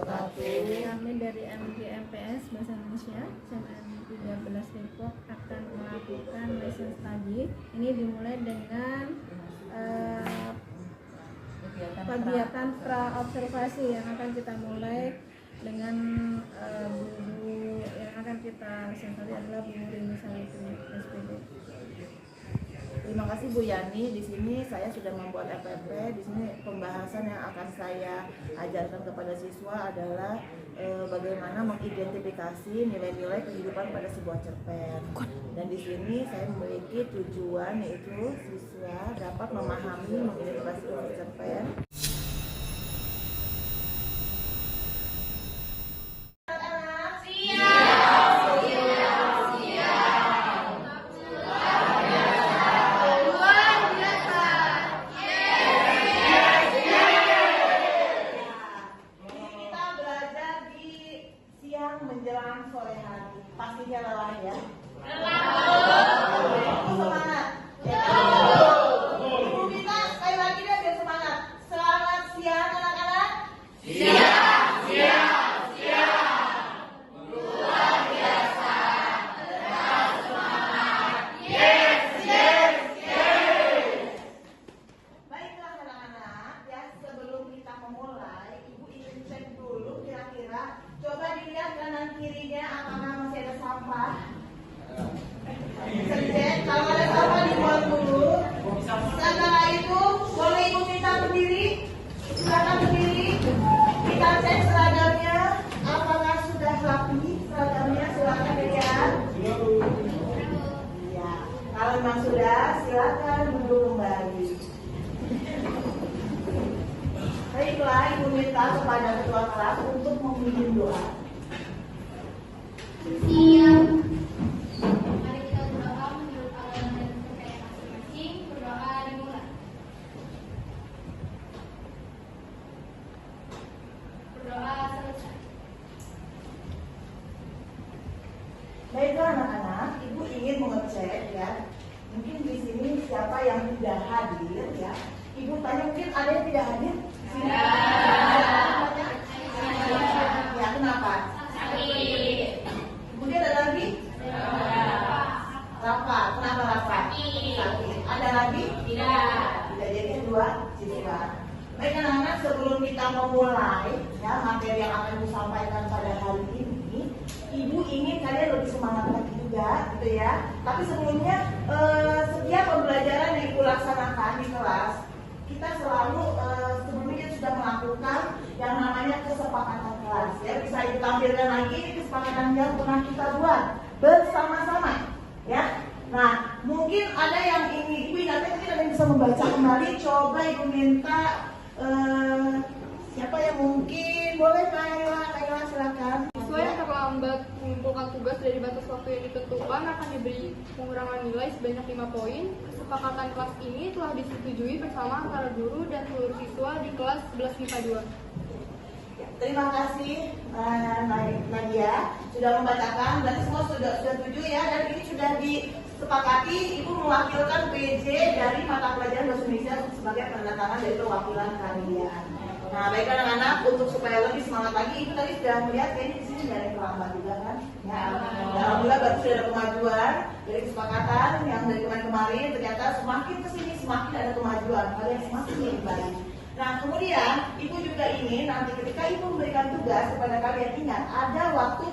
wabarakatuh. Kami dari MGMPS Bahasa Indonesia SMN 13 Depok akan melakukan lesson study. Ini dimulai dengan kegiatan pra-observasi yang akan kita mulai dengan guru yang akan kita lesson study adalah Bu Rini Salitri SPD. Terima kasih Bu Yani. Di sini saya sudah membuat FPP. Di sini pembahasan yang akan saya ajarkan kepada siswa adalah bagaimana mengidentifikasi nilai-nilai kehidupan pada sebuah cerpen. Dan di sini saya memiliki tujuan, yaitu siswa dapat memahami mengidentifikasi cerpen. Menjelang sore hari, pastinya lelah ya. Semangat. Ibu kita sekali lagi deh biar semangat. Selamat siang anak-anak. Siang. Luar biasa. Tetap semangat. Yes. Baiklah anak-anak, ya sebelum kita memulai, Ibu ingin cek dulu kira-kira. Coba dilihat kanan kirinya apakah masih ada sampah. Cek, kalau ada sampah dibuang dulu. Setelah itu boleh Ibu minta berdiri. Silakan berdiri. Kita cek seragamnya apakah sudah rapi. Seragamnya silakan dilihat. Ya, kalau memang sudah silakan duduk kembali. Baiklah, Ibu minta kepada ketua kelas untuk memimpin doa. Siap. Mari kita berdoa menurut agama dan kepercayaan masing-masing. Berdoa dimulai. Berdoa selesai. Baiklah anak-anak, Ibu ingin mengecek ya. Mungkin di sini siapa yang tidak hadir ya. Ibu tanya mungkin ada yang tidak hadir? Ya, kenapa? Sakit. Kemudian ada lagi? Rafa. Kenapa Rafa? Sakit. Ada lagi? Tidak. Jadi dua siswa. Baik anak-anak, sebelum kita memulai ya materi yang akan disampaikan pada hari ini, Ibu ingin kalian lebih semangat lagi juga, gitu ya. Tapi sebelumnya setiap pembelajaran yang Ibu laksanakan di kelas, kita selalu sebelumnya sudah melakukan yang namanya kesepakatan kelas ya. Bisa Ibu tampilkan lagi ini kesepakatan yang pernah kita buat bersama-sama ya. Nah, mungkin ada yang ini Ibu ingatnya mungkin ada yang bisa membaca kembali. Coba Ibu minta siapa yang mungkin boleh Kayla silakan. Siswa yang terlambat mengumpulkan tugas dari batas waktu yang ditentukan akan diberi pengurangan nilai sebanyak 5 poin. Kesepakatan kelas ini telah disetujui bersama antara guru dan seluruh siswa di kelas 11 MIPA 2. Terima kasih Nadia sudah membacakan. Berarti semua sudah setuju ya, dan ini sudah disepakati. Ibu mewakilkan PJ dari mata pelajaran bahasa Indonesia sebagai penandatangan dari perwakilan kalian. Nah, baik anak-anak, untuk supaya lebih semangat lagi, Ibu tadi sudah melihat ya, ini di sini nggak ada yang terlambat juga kan? Ya, alhamdulillah berarti sudah ada kemajuan dari kesepakatan yang dari kemarin. Ternyata semakin kesini semakin ada kemajuan, kalian semakin lebih baik. Nah, kemudian Ibu juga ingin nanti ketika Ibu memberikan tugas kepada kalian, ingat ada waktu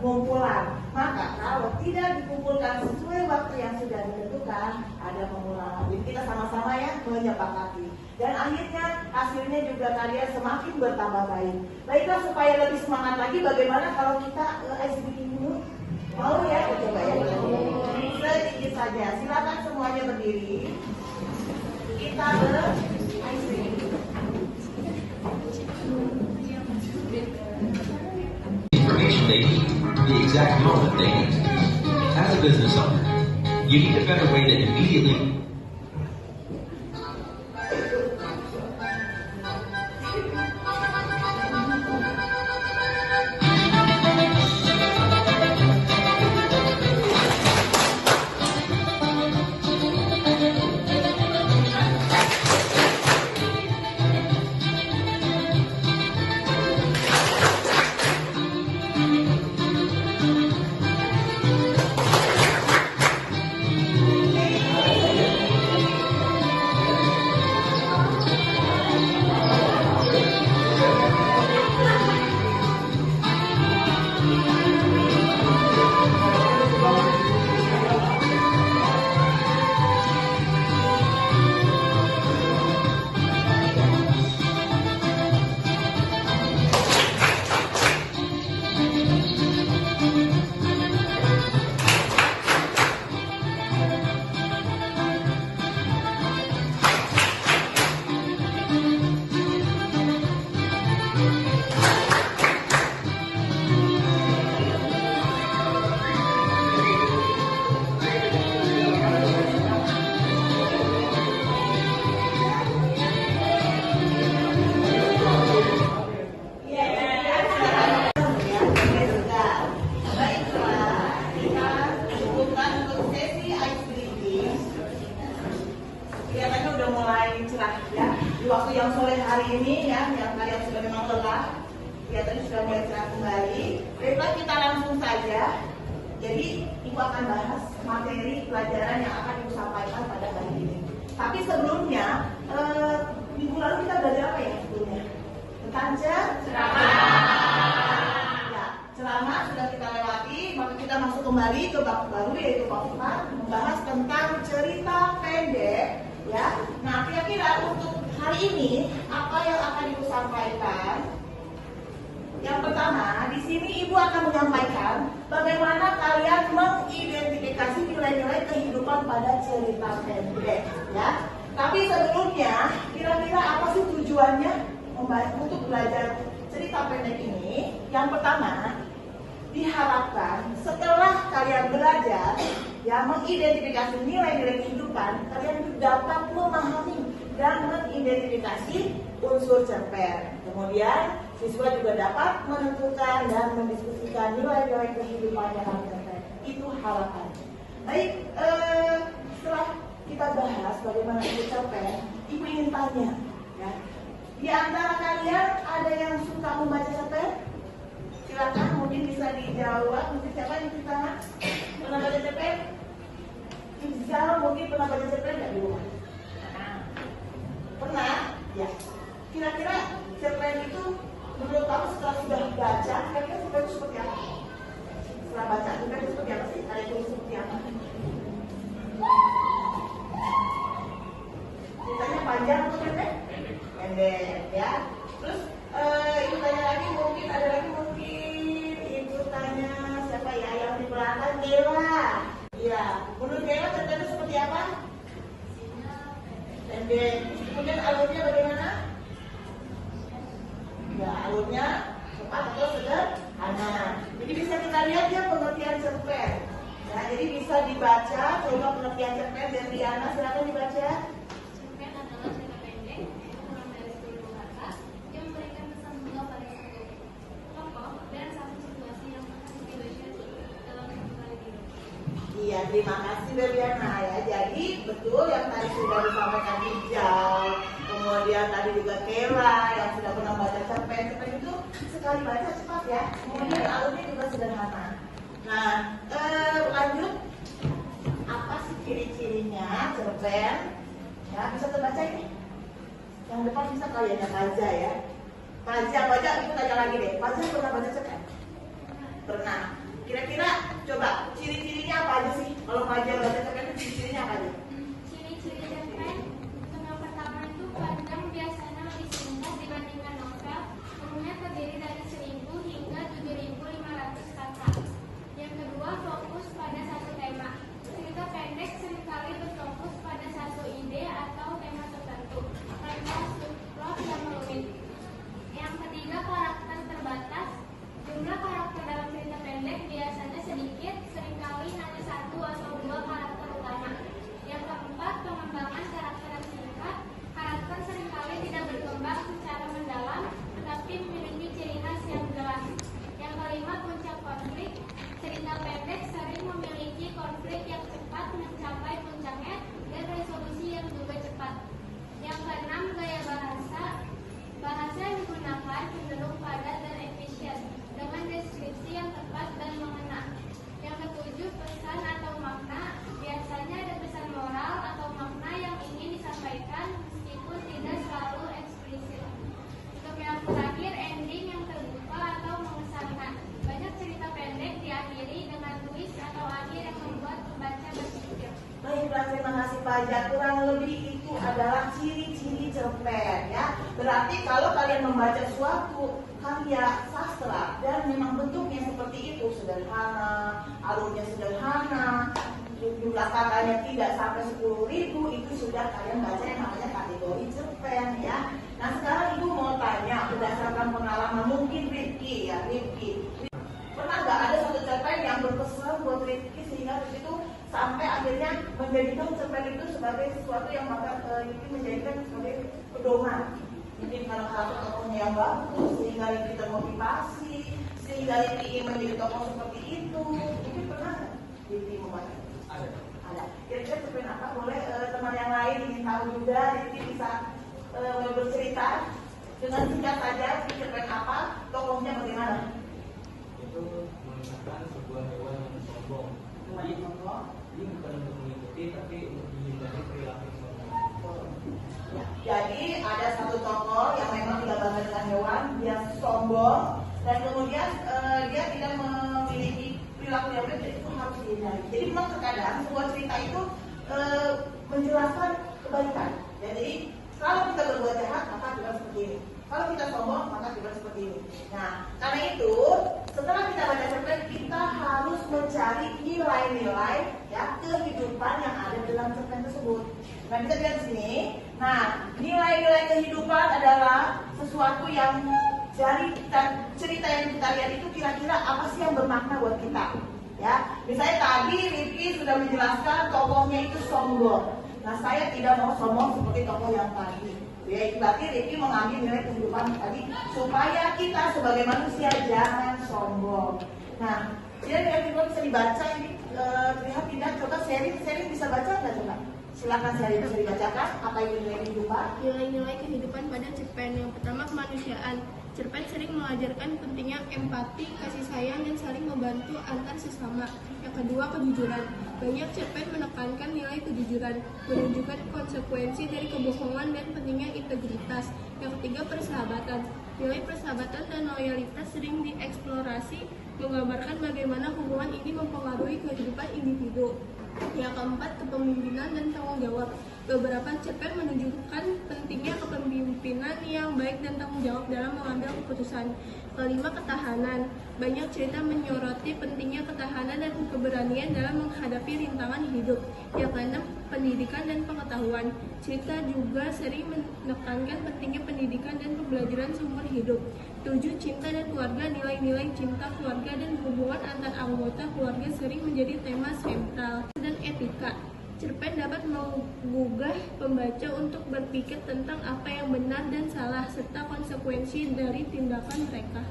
pengumpulan. Maka kalau tidak dikumpulkan sesuai waktu yang sudah ditentukan, ada pengulangan. Jadi kita sama-sama ya menyepakati. Dan akhirnya hasilnya juga kalian semakin bertambah baik. Baiklah, supaya lebih semangat lagi, bagaimana kalau kita ice breaking dulu? Mau ya? Coba ya. Sedikit saja. Silakan semuanya berdiri. Kita ice breaking. Information they need, the exact moment they need. As a business owner, you need a better way to immediately ya di waktu yang sore hari ini ya, yang kalian sudah memang lelah, ya tadi sudah mulai istirahat kembali. Baiklah, kita langsung saja. Jadi Ibu akan bahas materi pelajaran yang akan Ibu sampaikan pada hari ini. Tapi sebelumnya, minggu lalu kita belajar apa ya sebelumnya? Tentang ceramah. Ya, ceramah sudah kita lewati, maka kita masuk kembali ke bab baru yaitu bab 4, membahas tentang cerita pendek. Ya, nah kira-kira untuk hari ini apa yang akan Ibu sampaikan? Yang pertama, di sini Ibu akan menyampaikan bagaimana kalian mengidentifikasi nilai-nilai kehidupan pada cerita pendek, ya. Tapi sebelumnya, kira-kira apa sih tujuannya untuk belajar cerita pendek ini? Yang pertama, diharapkan setelah kalian belajar, ya, mengidentifikasi nilai-nilai kehidupan, kalian dapat memahami dan mengidentifikasi unsur cerpen. Kemudian siswa juga dapat menentukan dan mendiskusikan nilai-nilai kehidupan dalam cerpen. Itu harapan. Baik, setelah kita bahas bagaimana itu cerpen, Ibu ingin tanya, ya, di antara kalian ada yang suka membaca cerpen? Silakan, mungkin bisa dijawab. Mungkin siapa yang kita pernah baca cerpen? Izzal mungkin pernah baca cerpen nggak di rumah? Pernah? Ya. Kira-kira cerpen itu menurut kamu setelah sudah baca, kira-kira cerpen itu seperti apa? Setelah baca, cerpen itu seperti apa sih? Ada itu seperti apa? Ceritanya panjang atau pendek? Pendek, ya. Terus Ibu tanya lagi, mungkin ada lagi mungkin Ibu tanya siapa ya yang di belakang? Gela. Iya. Menurut Gela cerpen itu seperti apa? Pendek. Kemudian alurnya bagaimana? Ya, alurnya cepat atau sederhana. Jadi bisa kita lihat ya pengertian cerpen. Ya, jadi bisa dibaca, coba pengertian cerpen dan Diana silakan dibaca. Cerpen adalah cerita pendek yang kurang dari 10 kata yang memberikan pesan moral pada satu tokoh dan satu situasi yang akan dibaca dalam satu kali tidur. Iya, terima kasih Beriana ya. Jadi betul yang tadi sudah disampaikan Ijal, kemudian tadi juga Kela yang sudah pernah baca cerpen. Cerpen itu sekali baca cepat ya, kemudian alurnya juga sederhana. Nah, lanjut, apa sih ciri-cirinya cerpen? Ya, bisa terbaca ini. Yang depan bisa kalian ya, Faja ya. Faja, Ibu tanya lagi deh. Faja pernah baca cerpen? Pernah. Kira-kira coba ciri-cirinya apa aja sih? Kalau Fajar baca cerpen itu ciri-cirinya apa aja? Ciri-ciri cerpen untuk yang pertama itu panjang, biasanya lebih singkat dibandingkan novel. Umumnya terdiri dari 1.000 hingga 7.500 kata. Yang kedua, fokus pada satu tema. Cerita pendek seringkali berfokus pada satu ide atau tema tertentu tanpa subplot yang rumit. Yang ketiga, karakter terbatas. Jumlah karakter dalam cerita pendek biasanya sedikit, seringkali hanya 1 atau 2 karakter utama. Yang keempat, pengembangan karakter yang singkat. Karakter seringkali tidak berkembang secara mendalam, tetapi memiliki ciri khas yang jelas. Yang kelima, puncak konflik. Cerita pendek sering memiliki konflik yang cepat mencapai puncaknya dan resolusi yang juga cepat. Yang keenam, gaya bahasa. Bahasa yang digunakan cenderung padat dan efisien, dengan deskripsi yang tepat dan mengena. Yang ketujuh, pesan atau makna. Biasanya ada pesan moral atau makna yang ingin disampaikan meskipun tidak selalu eksplisit. Untuk yang terakhir, ending yang terbuka atau mengesankan. Banyak cerita pendek diakhiri dengan twist atau akhir yang membuat pembaca berpikir. Baiklah, terima kasih Fajar. Kurang lebih itu adalah ciri-ciri cerpen ya. Berarti kalau kalian membaca suatu karya sastra dan memang bentuknya seperti itu, sederhana, alurnya sederhana, jumlah katanya tidak sampai 10.000, itu sudah kalian baca yang namanya kategori cerpen ya. Nah sekarang Ibu mau tanya berdasarkan pengalaman mungkin Rifki ya, Rifki. Pernah nggak ada satu cerpen yang berkesan buat Rifki sehingga itu sampai akhirnya menjadikan cerpen itu sebagai sesuatu yang maka Rifki menjadikan sebagai pedoman? Mungkin karena karakter tokohnya yang bagus sehingga Rifki termotivasi, sehingga Rifki ingin menjadi tokoh seperti itu. Mungkin pernah nggak Rifki membaca? Ada. Kira-kira cerpen apa? Boleh teman yang lain ingin tahu juga, Rifki bisa bercerita dengan singkat saja cerpen apa, tokohnya bagaimana? Itu mengisahkan sebuah hewan yang sombong. Jadi bukan untuk mengikuti tapi untuk menghindari perilaku sombong. Ya, jadi ada satu tokoh yang memang digambarkan dengan hewan, dia sombong dan kemudian dia tidak memiliki perilaku yang baik, itu harus dihindari. Jadi memang terkadang sebuah cerita itu menjelaskan kebaikan. Jadi kalau kita berbuat jahat maka juga seperti ini. Kalau kita sombong maka juga seperti ini. Nah, karena itu setelah kita baca cerpen kita harus mencari nilai-nilai ya kehidupan yang ada dalam cerpen tersebut. Nah, bisa lihat di sini. Nah, nilai-nilai kehidupan adalah sesuatu yang dari cerita yang kita lihat itu kira-kira apa sih yang bermakna buat kita. Ya, misalnya tadi Rifki sudah menjelaskan tokohnya itu sombong. Nah, saya tidak mau sombong seperti tokoh yang tadi. Ya, itu berarti Rifki mengambil nilai kehidupan tadi supaya kita sebagai manusia jangan sombong. Nah, nilai kehidupan bisa dibaca ini, lihat tidak? Coba sharing bisa baca nggak coba? Silakan sharing, bisa dibacakan apa itu nilai kehidupan? Nilai-nilai kehidupan pada cerpen. Yang pertama, kemanusiaan. Cerpen sering mengajarkan pentingnya empati, kasih sayang, dan saling membantu antar sesama. Yang kedua, kejujuran. Banyak cerpen menekankan nilai kejujuran, menunjukkan konsekuensi dari kebohongan dan pentingnya integritas. Yang ketiga, persahabatan. Nilai persahabatan dan loyalitas sering dieksplorasi, menggambarkan bagaimana hubungan ini mempengaruhi kehidupan individu. Yang keempat, kepemimpinan dan tanggung jawab. Beberapa cerpen menunjukkan pentingnya kepemimpinan yang baik dan tanggung jawab dalam mengambil keputusan. Kelima, ketahanan. Banyak cerita menyoroti pentingnya ketahanan dan keberanian dalam menghadapi rintangan hidup. Yang keenam, pendidikan dan pengetahuan. Cerita juga sering menekankan pentingnya pendidikan dan pembelajaran seumur hidup. 7, cinta dan keluarga. Nilai-nilai cinta, keluarga, dan hubungan antar anggota keluarga sering menjadi tema sentral. Dan etika. Cerpen dapat menggugah pembaca untuk berpikir tentang apa yang benar dan salah serta konsekuensi dari tindakan mereka.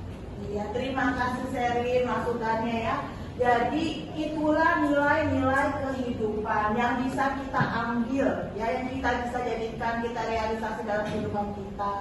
Iya, terima kasih Sherin masukannya ya. Jadi itulah nilai-nilai kehidupan yang bisa kita ambil, ya, yang kita bisa jadikan kita realisasi dalam kehidupan kita.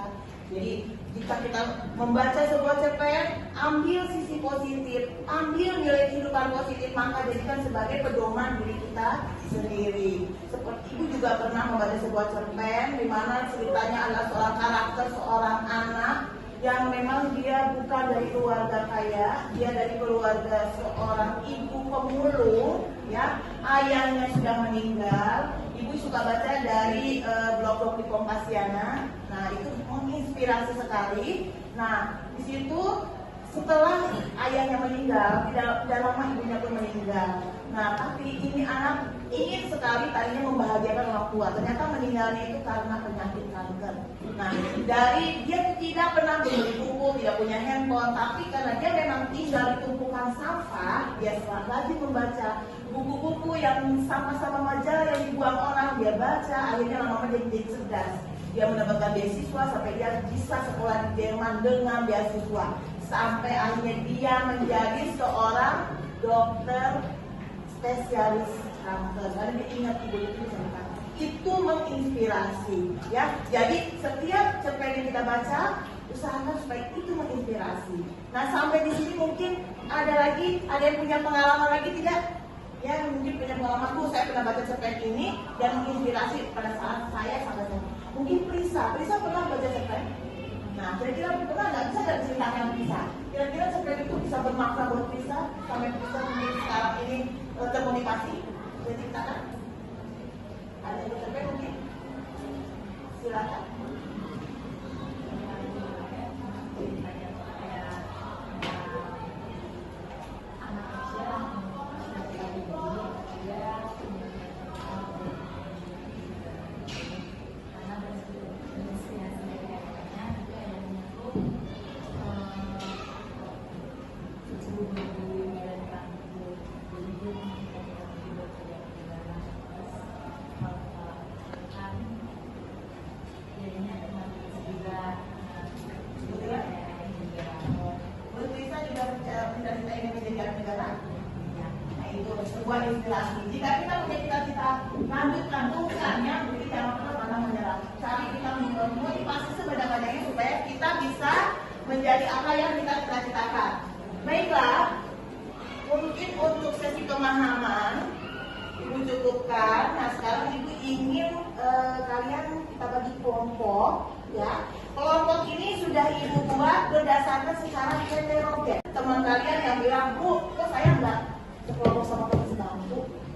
Jadi jika kita membaca sebuah cerpen, ambil sisi positif, ambil nilai kehidupan positif, maka jadikan sebagai pedoman diri kita sendiri. Seperti ibu juga pernah membaca sebuah cerpen di mana ceritanya adalah seorang karakter seorang anak yang memang dia bukan dari keluarga kaya, dia dari keluarga seorang ibu pemulung, ya, ayahnya sudah meninggal. Ibu suka baca dari blog-blog di Kompasiana. Nah, itu menginspirasi sekali. Nah, di situ setelah ayahnya meninggal, tidak lama ibunya pun meninggal. Nah, tapi ini anak ingin sekali tadinya membahagiakan orang tua. Ternyata meninggalnya itu karena penyakit kanker. Nah, dari dia tidak pernah membeli buku, tidak punya handphone, tapi karena dia memang tinggal di tumpukan sampah, dia selalu rajin membaca buku-buku yang sama-sama majalah yang dibuang orang, dia baca. Akhirnya lama-lama dia menjadi cerdas. Dia mendapatkan beasiswa sampai dia bisa sekolah di Jerman dengan beasiswa. Sampai akhirnya dia menjadi seorang dokter spesialis kanker. Karena dia ingat ibu itu cerita. Itu menginspirasi, ya. Jadi setiap cerpen yang kita baca, usahakan supaya itu menginspirasi. Nah, sampai di sini mungkin ada yang punya pengalaman lagi tidak? Ya, mungkin punya pengalaman, saya pernah baca cerpen ini dan menginspirasi pada saat saya sampai sekarang. Mungkin Prisa pernah baca cerpen? Nah, kira-kira pernah nggak, bisa nggak ceritakan Prisa? Kira-kira cerpen itu bisa bermakna buat Prisa sampai Prisa mungkin sekarang ini termotivasi? Bisa ceritakan? Ada yang cerpen mungkin? Silakan. Sebuah inspirasi. Jika kita punya cita-cita, lanjutkan, bukannya, jadi jangan pernah menyerah. Cari kita memotivasi dari apa yang kita cita-citakan. Baiklah, mungkin untuk sesi pemahaman Ibu cukupkan. Nah, sekarang Ibu ingin kalian kita bagi kelompok, ya. Kelompok ini sudah Ibu buat berdasarkan secara heterogen. Teman kalian yang bilang, Bu, kok saya nggak sekelompok sama teman sedang,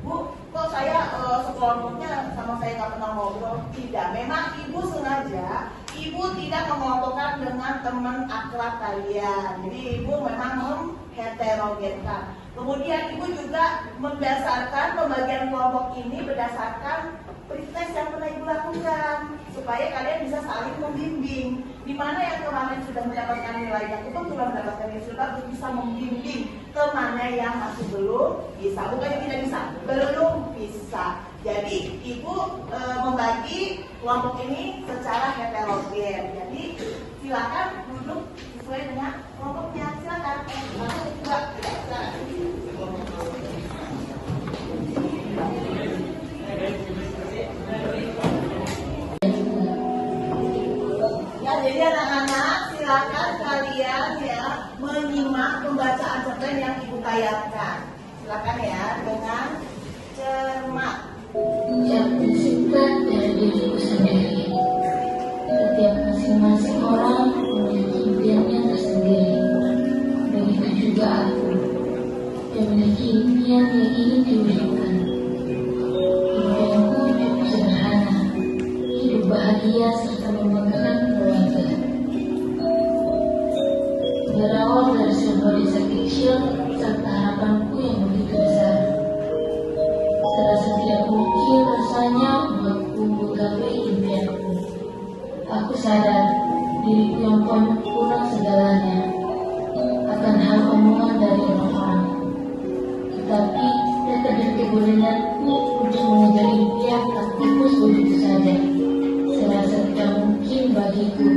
Bu, kok saya sekelompoknya sama saya nggak pernah ngobrol. Tidak, memang Ibu sengaja Ibu tidak mengelompokkan dengan teman akrab kalian. Jadi Ibu memang mengheterogenkan. Kemudian Ibu juga mendasarkan pembagian kelompok ini berdasarkan pretest yang pernah Ibu lakukan, supaya kalian bisa saling membimbing. Di mana yang kemarin sudah mendapatkan nilai yang kebetulan mendapatkan nilai sudah bisa membimbing kemana yang masih belum bisa. Bukannya tidak bisa, belum bisa. Jadi Ibu membagi kelompok ini secara heterogen. Jadi silakan duduk sesuai dengan kelompoknya. Silakan. Satu, dua, tiga, silakan. Ya, jadi anak-anak silakan kalian ya menyimak pembacaan cerpen yang Ibu tayangkan. Silakan ya dengan cermat. Aku suka dari diriku sendiri. Setiap masing-masing orang memiliki impiannya tersendiri. Begitu juga aku, yang memiliki impian yang ingin diwujudkan. Impianku cukup sederhana, hidup bahagia serta membanggakan keluarga. Berawal dari sebuah desa kecil serta harapanku yang begitu besar. Serasa tidak mungkin rasanya buatku menggapai impianku. Aku sadar diriku yang kurang segalanya akan hal omongan dari orang-orang. Tetapi tetap keberanianku untuk mengejar impian tak pupus begitu saja. Serasa tidak mungkin bagiku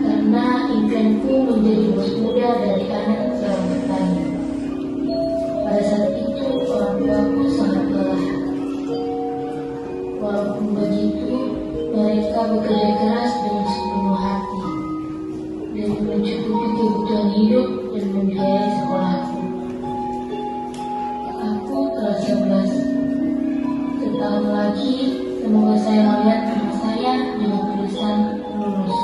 karena impianku menjadi bos muda dari anak seorang petani. Pada saat itu orang tuaku sangat lelah. Walaupun begitu, mereka bekerja keras dengan sepenuh hati demi mencukupi kebutuhan hidup dan membiayai sekolahku. Aku kelas 11. Setahun lagi, semoga saya melihat nama saya dengan tulisan lulus.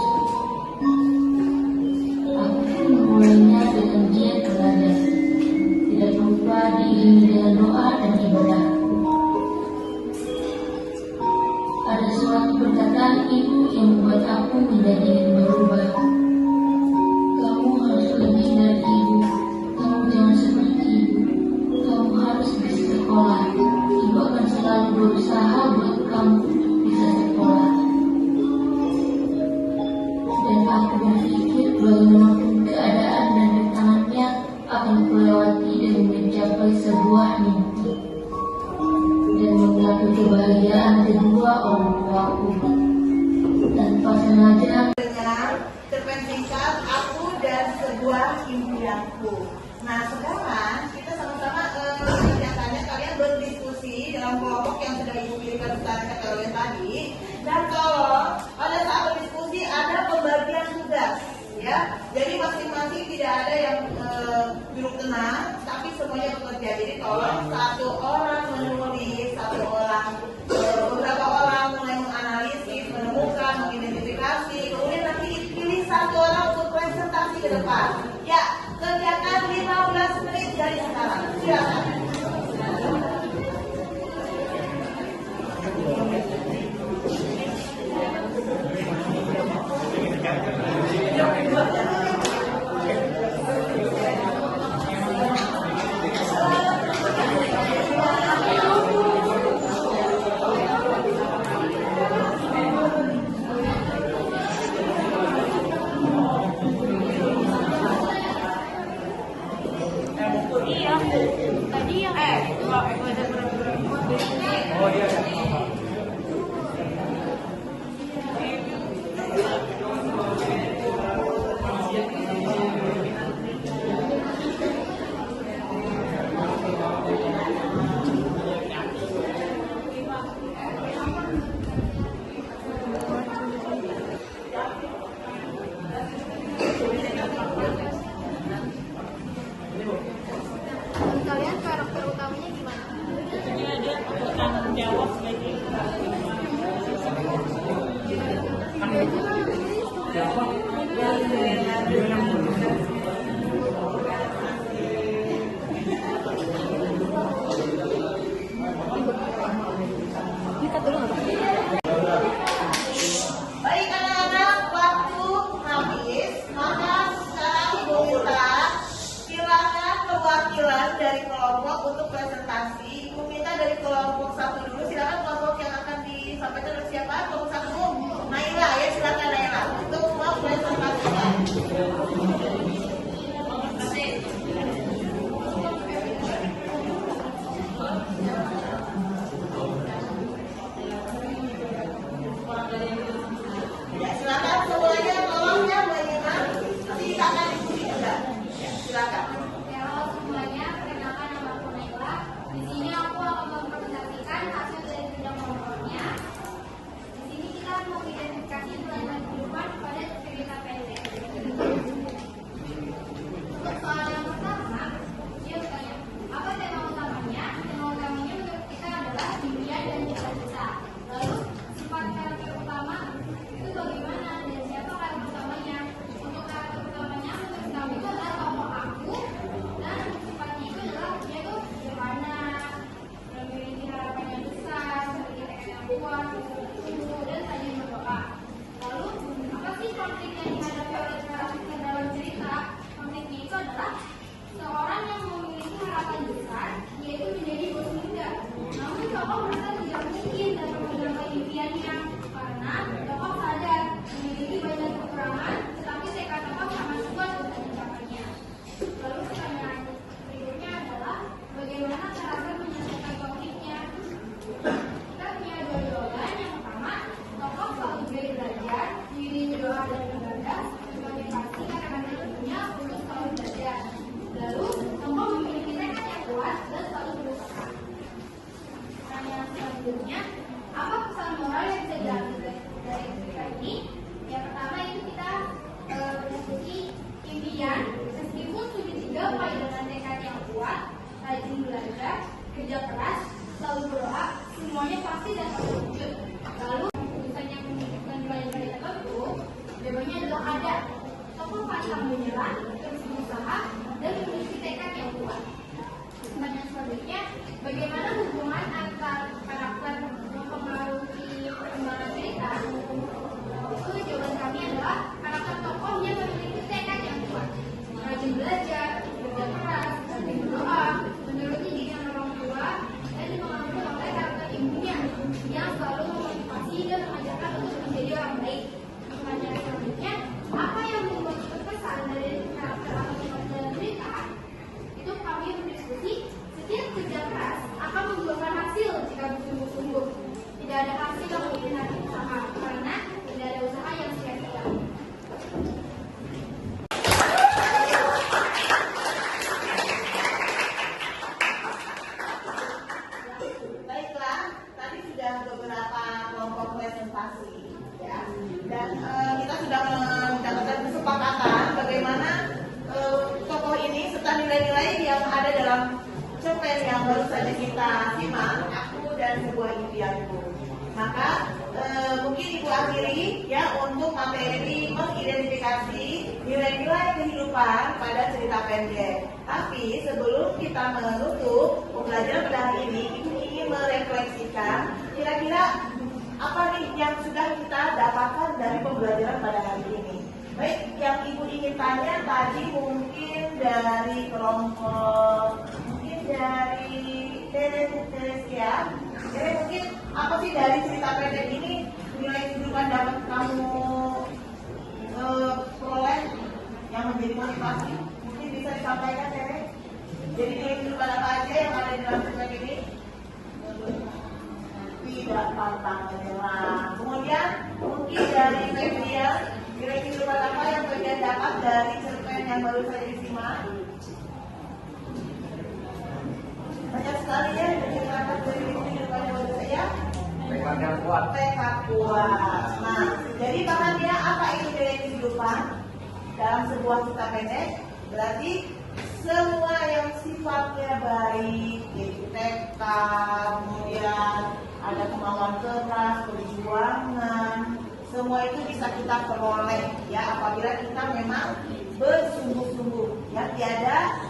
Aku pun memulainya dengan giat belajar, tidak lupa diiringi dengan doa dan ibadah. Ada suatu perkataan ibu yang membuat aku menjadi ingin berubah. Kamu harus lebih dari ibu. Kamu jangan seperti ibu. Kamu harus bisa sekolah. Ibu akan selalu berusaha buat kamu bisa sekolah. Dan aku berpikir bagaimanapun keadaan dan rintangannya akan kulewati demi mencapai sebuah mimpi dan mengatur kebahagiaan kedua orang tuaku. Tanpa sengaja Dengan cerpen singkat Aku dan Sebuah Impianku. Nah, sekarang kita sama-sama biasanya kalian berdiskusi dalam kelompok yang sudah Ibu pilihkan secara kategori tadi. Dan kalau pada saat berdiskusi ada pembagian tugas, ya. Jadi masing-masing tidak ada yang duduk tenang, tapi semuanya bekerja. Jadi tolong satu orang menulis, satu orang, beberapa orang mulai menganalisis, menemukan, mengidentifikasi, kemudian nanti pilih satu orang untuk presentasi ke depan. Ya, kerjakan 15 menit dari sekarang. Silakan. Baik anak-anak, waktu habis, maka sekarang Ibu minta silakan perwakilan dari kelompok untuk presentasi. Ibu minta dari kelompok 1 dulu, silakan kelompok yang akan disampaikan oleh siapa? Kelompok 1, Naila ya, silakan Naila untuk mempresentasikan. Ya, silakan semuanya, tolong ya Mbak Nina. Silakan ikuti juga. Ya, silakan. Halo semuanya, perkenalkan nama aku Naila. Di sini aku akan mempresentasikan hasil dari bidang kelompoknya. Di sini kita mau identifikasi pelajaran kehidupan pada cerita pendek. Untuk soal yang pertama, dia bertanya, apa tema utamanya? Tema utamanya menurut kita adalah dunia dan cita-cita. Lalu sifat karakter utama itu bagaimana dan siapa karakter utamanya? Untuk karakter utamanya menurut kami itu adalah tokoh aku, dan sifatnya itu adalah dia tuh sederhana, memiliki harapan yang besar, memiliki tekad yang kuat, sungguh dan rajin berdoa. Lalu apa sih konflik yang dihadapi oleh karakter dalam cerita? Konfliknya itu adalah seorang yang memiliki harapan besar, yaitu menjadi bos muda. Namun tokoh merasa tidak mungkin dapat mencapai impiannya karena tokoh sadar memiliki banyak kekurangan, tetapi tekad tokoh sangat kuat untuk mencapainya. Lalu pertanyaan berikutnya adalah bagaimana karakter menyelesaikan konfliknya? Kita punya dua jawaban. Yang pertama, tokoh selalu belajar, diiringi doa dan ibadah, motivasi anak-anak ibunya untuk selalu belajar. Lalu, tokoh memiliki tekad yang kuat dan selalu berusaha. Pertanyaan selanjutnya, apa pesan moral yang bisa diambil dari cerita ini? Yang pertama itu kita berdiskusi impian, meskipun sulit digapai dengan tekad yang kuat, rajin belajar, kerja keras, selalu berdoa, semuanya pasti dapat terwujud. Lalu keputusan yang menunjukkan nilai-nilai tertentu, jawabannya adalah ada. Tokoh pantang menyerah, terus berusaha, dan memiliki tekad yang kuat. Pertanyaan selanjutnya, bagaimana hubungan antar karakter mempengaruhi perkembangan cerita? Itu jawaban kami adalah karakter tokohnya memiliki tekad yang kuat, rajin belajar, kerja keras, rajin berdoa, menuruti didikan orang tua, dan dipengaruhi oleh karakter ibunya yang selalu memotivasi dan mengajarkan untuk menjadi orang baik. Pertanyaan selanjutnya, apa yang membuat berkesan dari karakter atau tokoh dalam cerita? Itu kami berdiskusi, setiap kerja keras akan membuahkan hasil jika bersungguh-sungguh. Tidak ada hasil yang mungkin dari usaha, karena tidak ada usaha yang sia-sia. Baiklah, tadi sudah beberapa kelompok presentasi ya, dan kita sudah mendapatkan kesepakatan bagaimana tokoh ini serta nilai-nilai yang ada dalam cerpen yang baru saja kita simak, aku dan sebuah impianku. Maka mungkin Ibu akhiri ya untuk materi mengidentifikasi nilai-nilai kehidupan pada cerita pendek. Tapi sebelum kita menutup pembelajaran pada hari ini, Ibu ingin merefleksikan kira-kira apa nih yang sudah kita dapatkan dari pembelajaran pada hari ini. Baik, yang Ibu ingin tanya tadi mungkin dari kelompok, mungkin dari Teresia. Jadi mungkin apa sih dari cerita pendek ini nilai kehidupan dapat kamu peroleh yang menjadi motivasi? Mungkin bisa disampaikan, Tere. Jadi nilai kehidupan apa aja yang ada di dalam cerpen ini? Tidak pantang menyerah. Kemudian mungkin dari Febrian, nilai kehidupan apa yang kalian dapat dari cerpen yang baru saja disimak? Banyak sekali ya dari kehidupan yang baru saja. Tekad yang kuat. Tekad kuat. Nah, jadi bahannya apa itu nilai kehidupan dalam sebuah cerita pendek? Berarti semua yang sifatnya baik, yaitu tekad, kemudian ada kemauan keras, perjuangan, semua itu bisa kita peroleh ya apabila kita memang bersungguh-sungguh ya tiada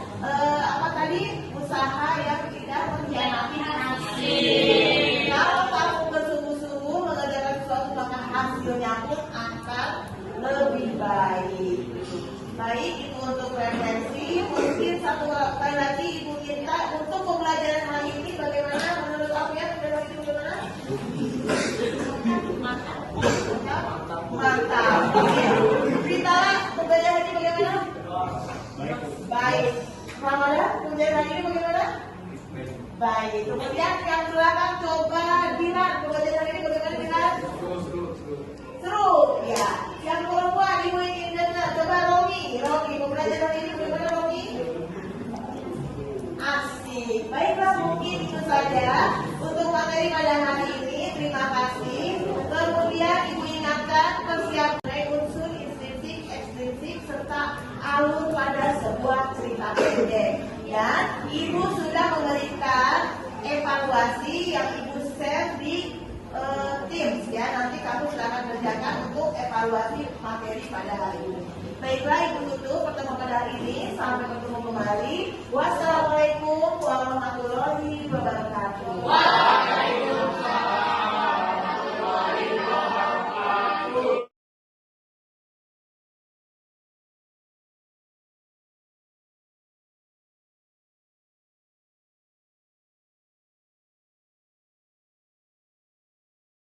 apa tadi usaha yang tidak mengkhianati hasil. Kalau kamu bersungguh-sungguh mengerjakan sesuatu maka hasilnya pun akan lebih baik. Baik, itu untuk referensi. Mungkin satu kali lagi Ibu minta untuk pembelajaran hari ini bagaimana menurut aku ya? Pembelajaran ini bagaimana? Mantap. Ritalah, pembelajaran hari ini bagaimana? Baik. Ramada, pembelajaran hari ini bagaimana? Baik. Kemudian yang belakang coba Dilan, pembelajaran hari ini bagaimana Dilan? Seru, ya. Yang perempuan Ibu ingin dengar, coba Romi, pembelajaran ini bagaimana Romi? Asik. Baiklah, mungkin itu saja untuk materi pada hari ini. Terima kasih. Kemudian Ibu ingatkan persiapan unsur intrinsik, ekstrinsik serta alur pada sebuah cerita pendek. Dan Ibu sudah memberikan evaluasi yang Ibu share di Teams ya, nanti kamu silakan kerjakan untuk evaluasi materi pada hari ini. Baiklah, Ibu tutup pertemuan pada hari ini. Sampai bertemu kembali. Wassalamualaikum warahmatullahi wabarakatuh.